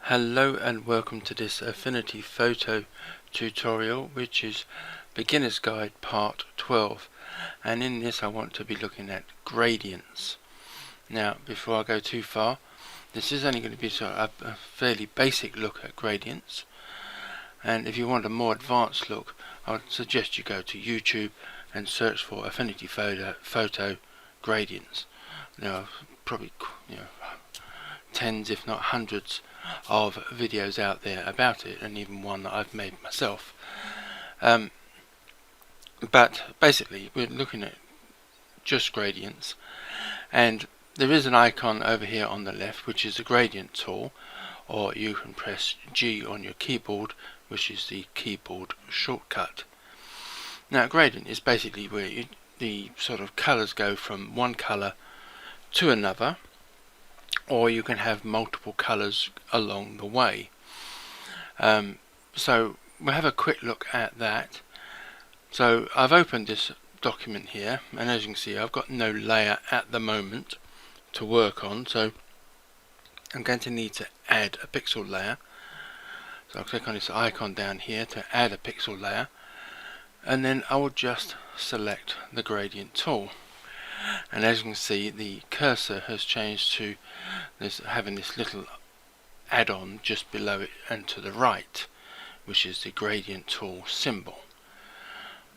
Hello and welcome to this Affinity photo tutorial, which is Beginner's Guide Part 12, and in this I want to be looking at gradients. Now before I go too far, this is only going to be sort of a fairly basic look at gradients, and if you want a more advanced look I would suggest you go to YouTube and search for Affinity photo gradients. Now probably tens if not hundreds of videos out there about it, and even one that I've made myself. But basically we're looking at just gradients, and there is an icon over here on the left which is the gradient tool, or you can press G on your keyboard, which is the keyboard shortcut. Now gradient is basically where the sort of colours go from one colour to another, or you can have multiple colours along the way. So we'll have a quick look at that. So I've opened this document here, and as you can see I've got no layer at the moment to work on, so I'm going to need to add a pixel layer. So I'll click on this icon down here to add a pixel layer, and then I will just select the gradient tool. And as you can see, the cursor has changed to having this little add-on just below it and to the right, which is the gradient tool symbol.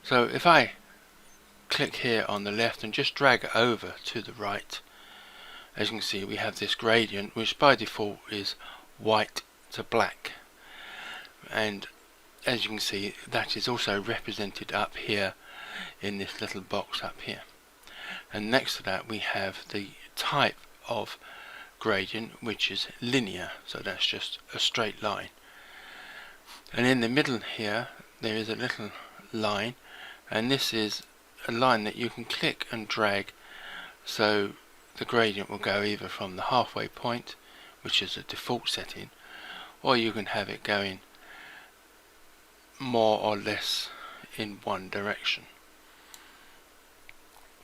So if I click here on the left and just drag it over to the right, as you can see we have this gradient which by default is white to black, and as you can see that is also represented up here in this little box up here. And next to that we have the type of gradient, which is linear, so that's just a straight line. And in the middle here there is a little line, and this is a line that you can click and drag, so the gradient will go either from the halfway point, which is a default setting, or you can have it going more or less in one direction.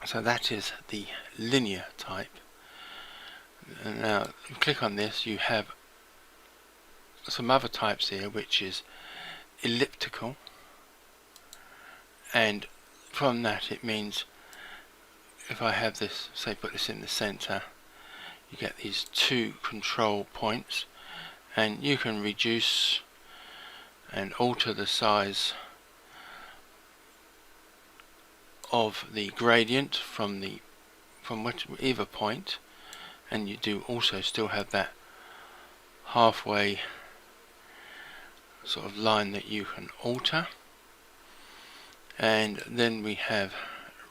So that is the linear type. And now you click on this, you have some other types here, which is elliptical, and from that it means if I have this, say put this in the center, you get these two control points, and you can reduce and alter the size of the gradient from either point, and you do also still have that halfway sort of line that you can alter. And then we have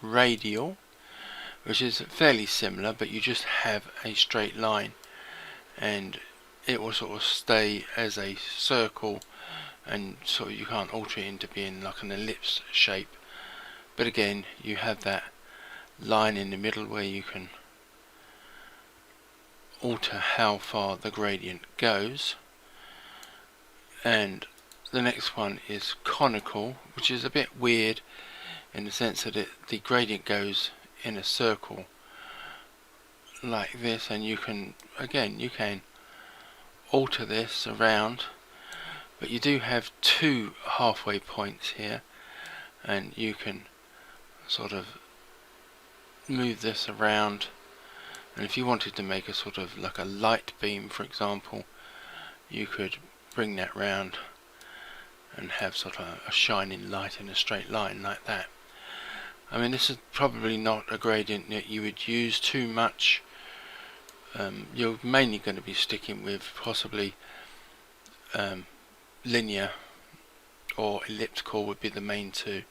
radial, which is fairly similar, but you just have a straight line and it will sort of stay as a circle, and so you can't alter it into being like an ellipse shape. But again, you have that line in the middle where you can alter how far the gradient goes. And the next one is conical, which is a bit weird in the sense that the gradient goes in a circle like this, and you can alter this around, but you do have two halfway points here, and you can sort of move this around. And if you wanted to make a sort of like a light beam, for example, you could bring that round and have sort of a shining light in a straight line like that. I mean, this is probably not a gradient that you would use too much. You're mainly going to be sticking with possibly linear or elliptical would be the main two.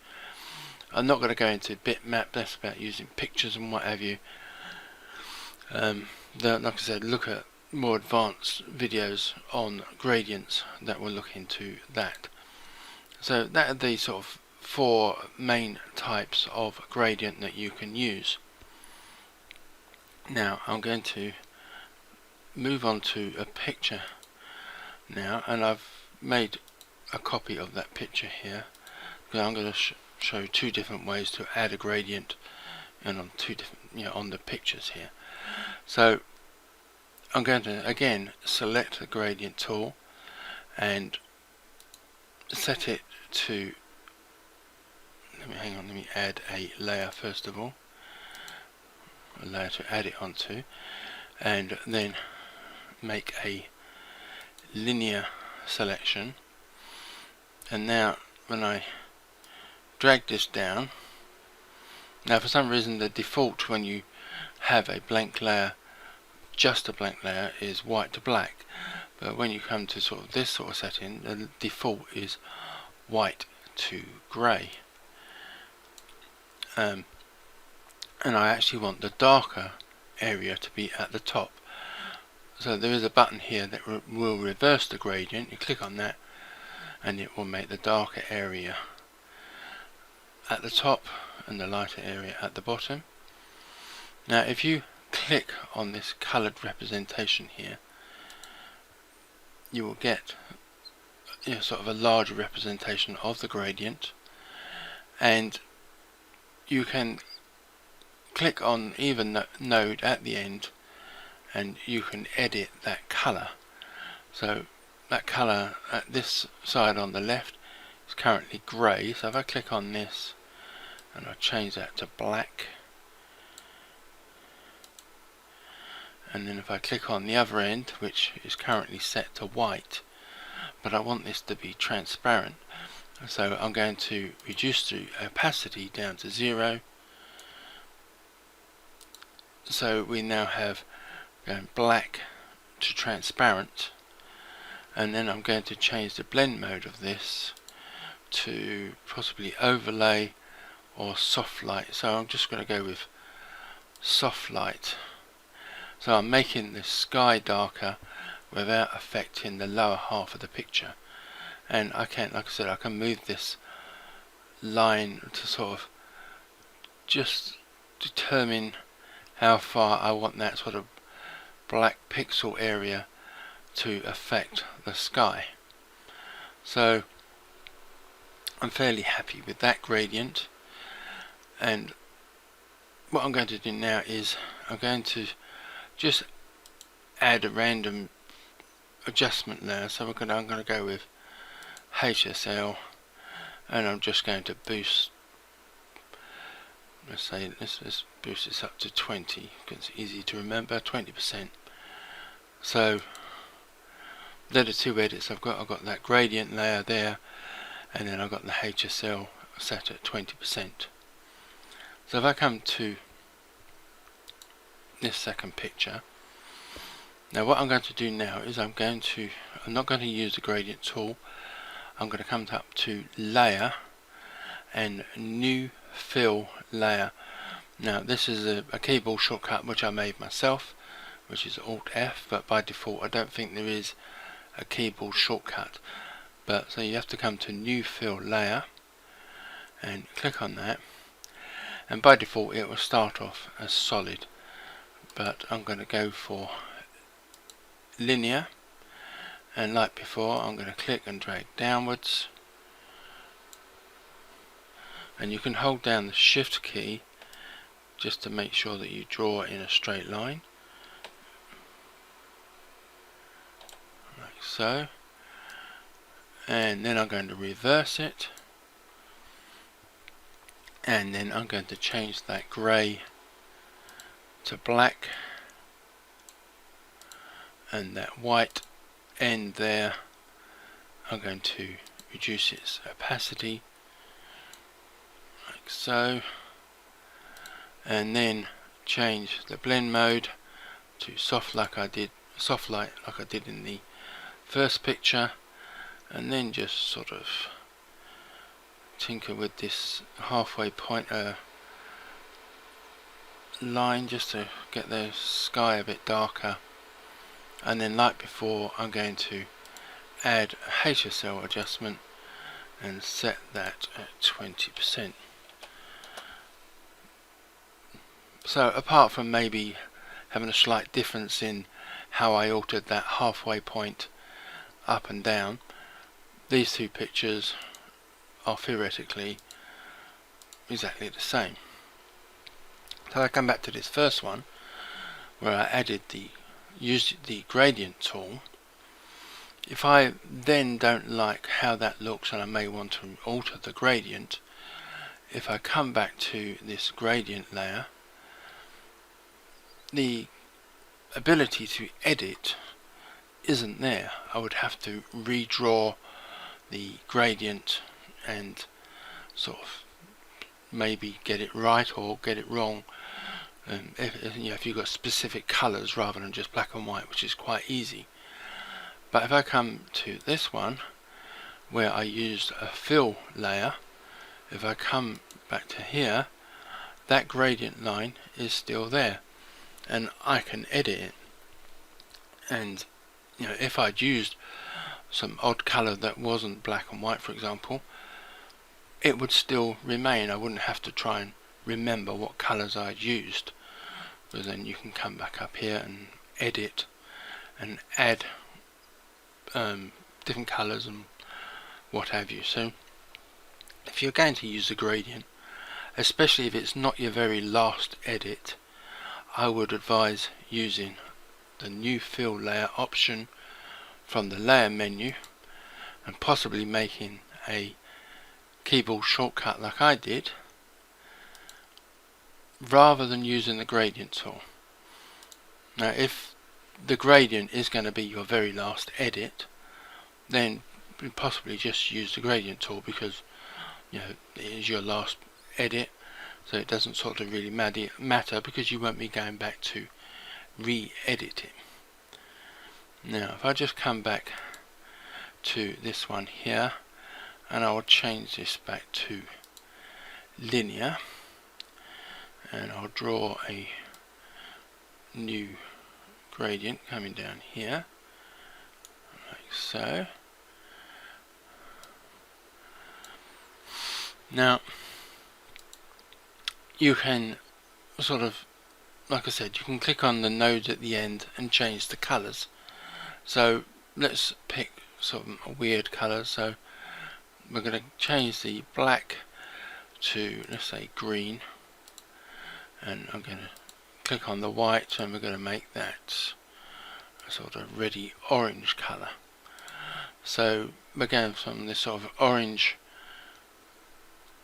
I'm not going to go into bitmap, that's about using pictures and what have you. Like I said, look at more advanced videos on gradients that will look into that. So that are the sort of four main types of gradient that you can use. Now I'm going to move on to a picture now, and I've made a copy of that picture here. I'm going to show two different ways to add a gradient, and on two different, on the pictures here. So I'm going to again select the gradient tool and set it to, let me add a layer first of all, a layer to add it onto, and then make a linear selection. And now when I drag this down, now for some reason the default when you have a blank layer, just a blank layer, is white to black, but when you come to sort of this sort of setting, the default is white to grey. And I actually want the darker area to be at the top. So there is a button here that will reverse the gradient. You click on that and it will make the darker area at the top and the lighter area at the bottom. Now if you click on this coloured representation here, you will get sort of a larger representation of the gradient, and you can click on either node at the end and you can edit that colour. So that colour at this side on the left is currently grey, so if I click on this and I change that to black, and then if I click on the other end, which is currently set to white, but I want this to be transparent, so I'm going to reduce the opacity down to 0. So we now have going black to transparent, and then I'm going to change the blend mode of this to possibly overlay or soft light. So I'm just going to go with soft light. So I'm making the sky darker without affecting the lower half of the picture. And I can, like I said, I can move this line to sort of just determine how far I want that sort of black pixel area to affect the sky. So I'm fairly happy with that gradient, and what I'm going to do now is I'm going to just add a random adjustment layer. So I'm going to go with HSL, and I'm just going to boost, let's say let's boost this up to 20 because it's easy to remember, 20%. So they're the two edits I've got. I've got that gradient layer there, and then I've got the HSL set at 20%. So if I come to this second picture, now what I'm going to do now is I'm not going to use the gradient tool. I'm going to come up to layer and new fill layer. Now this is a keyboard shortcut which I made myself, which is Alt F, but by default I don't think there is a keyboard shortcut. But so you have to come to new fill layer and click on that, and by default it will start off as solid, but I'm going to go for linear, and like before I'm going to click and drag downwards, and you can hold down the shift key just to make sure that you draw in a straight line like so, and then I'm going to reverse it, and then I'm going to change that grey to black, and that white end there I'm going to reduce its opacity like so, and then change the blend mode to soft light like I did in the first picture, and then just sort of tinker with this halfway point line just to get the sky a bit darker, and then like before I'm going to add a HSL adjustment and set that at 20%. So apart from maybe having a slight difference in how I altered that halfway point up and down, these two pictures are theoretically exactly the same. So I come back to this first one where I added the use the gradient tool, if I then don't like how that looks and I may want to alter the gradient, if I come back to this gradient layer, the ability to edit isn't there. I would have to redraw the gradient and sort of maybe get it right or get it wrong. If you've got specific colours rather than just black and white, which is quite easy. But if I come to this one where I used a fill layer, if I come back to here, that gradient line is still there and I can edit it. And if I'd used some odd colour that wasn't black and white, for example, it would still remain. I wouldn't have to try and remember what colours I'd used, because then you can come back up here and edit and add different colours and what have you. So if you're going to use a gradient, especially if it's not your very last edit, I would advise using the new fill layer option from the layer menu and possibly making a keyboard shortcut like I did, rather than using the gradient tool. Now if the gradient is going to be your very last edit, then possibly just use the gradient tool, because it is your last edit, so it doesn't sort of really matter because you won't be going back to re-edit it. Now if I just come back to this one here and I will change this back to linear, and I'll draw a new gradient coming down here like so. Now you can sort of, like I said, you can click on the nodes at the end and change the colours. So let's pick sort of a weird colour. So we're going to change the black to, let's say, green, and I'm going to click on the white and we're going to make that a sort of reddy orange colour. So we're going from this sort of orange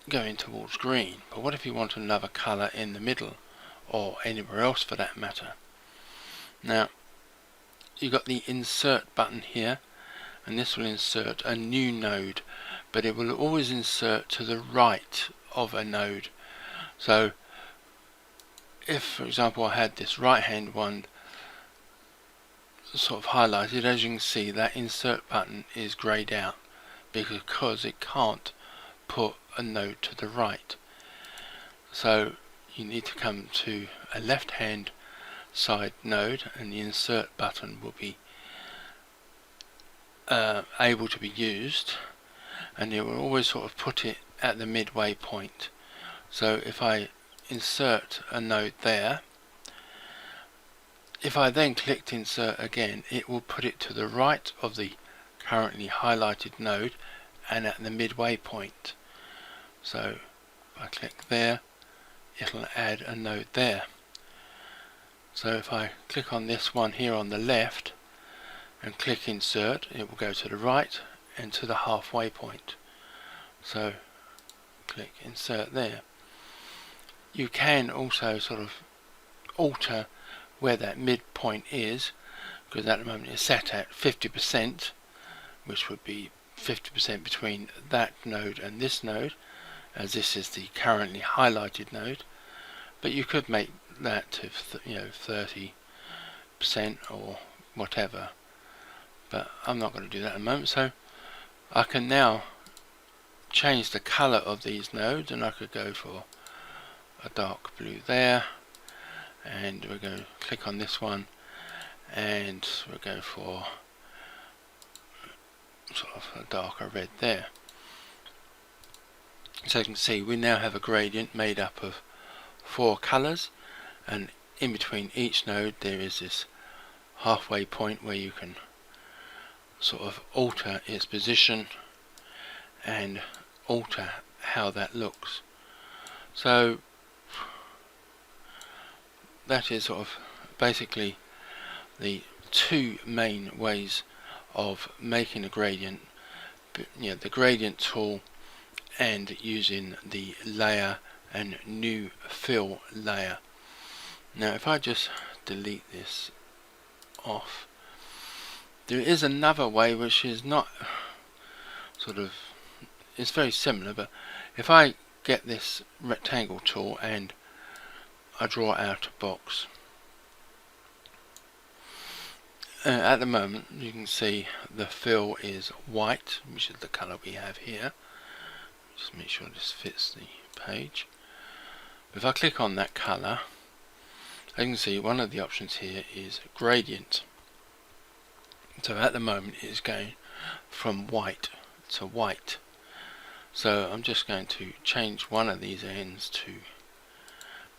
going towards green. But what if you want another colour in the middle, or anywhere else for that matter? Now you've got the insert button here, and this will insert a new node, but it will always insert to the right of a node. So if, for example, I had this right hand one sort of highlighted, as you can see that insert button is greyed out because it can't put a node to the right. So you need to come to a left hand side node and the insert button will be able to be used, and it will always sort of put it at the midway point. So if I insert a node there, if I then clicked insert again, it will put it to the right of the currently highlighted node and at the midway point. So if I click there, it'll add a node there. So if I click on this one here on the left and click insert, it will go to the right and to the halfway point. So click insert there. You can also sort of alter where that midpoint is, because at the moment it's set at 50%, which would be 50% between that node and this node, as this is the currently highlighted node. But you could make that to 30% or whatever, but I'm not going to do that at the moment. So I can now change the color of these nodes, and I could go for a dark blue there, and we're going to click on this one and we'll go for sort of a darker red there. So you can see we now have a gradient made up of 4 colors, and in between each node there is this halfway point where you can sort of alter its position and alter how that looks. So that is sort of basically the two main ways of making a gradient, the gradient tool and using the layer and new fill layer. Now if I just delete this off, there is another way which is not it's very similar, but if I get this rectangle tool and I draw out a box, at the moment you can see the fill is white, which is the colour we have here. Just make sure this fits the page. If I click on that colour, you can see one of the options here is gradient. So at the moment it is going from white to white. So I'm just going to change one of these ends to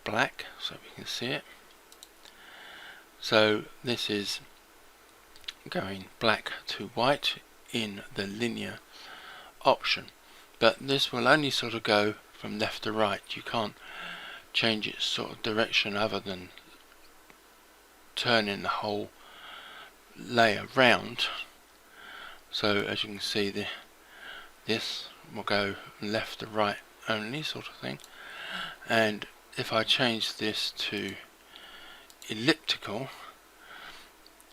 black so we can see it. So this is going black to white in the linear option, but this will only go from left to right. You can't change its direction other than turning the whole layer round. So as you can see, this will go left to right only, thing. And if I change this to elliptical,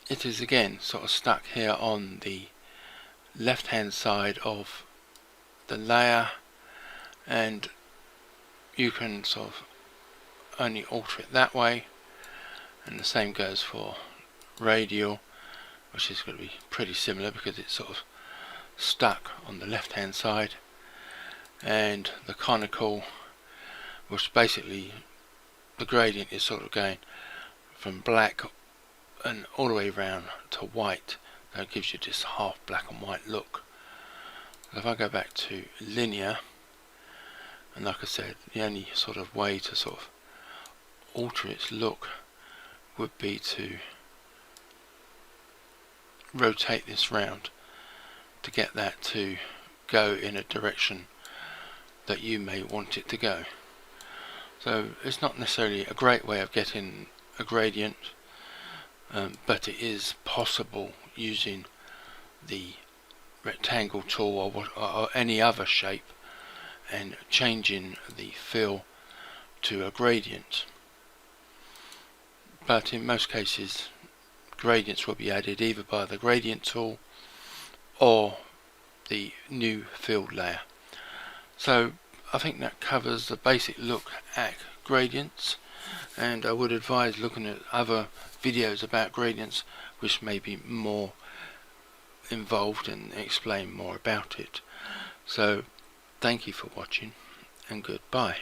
it is again stuck here on the left hand side of the layer, and you can only alter it that way. And the same goes for radial, which is going to be pretty similar because it's stuck on the left hand side, and the conical, which basically the gradient is going from black and all the way around to white. That gives you this half black and white look. If I go back to linear, and like I said, the only way to alter its look would be to rotate this round to get that to go in a direction that you may want it to go. So it's not necessarily a great way of getting a gradient, but it is possible using the rectangle tool or any other shape and changing the fill to a gradient. But in most cases gradients will be added either by the gradient tool or the new fill layer. So I think that covers the basic look at gradients, and I would advise looking at other videos about gradients which may be more involved and explain more about it. So thank you for watching, and goodbye.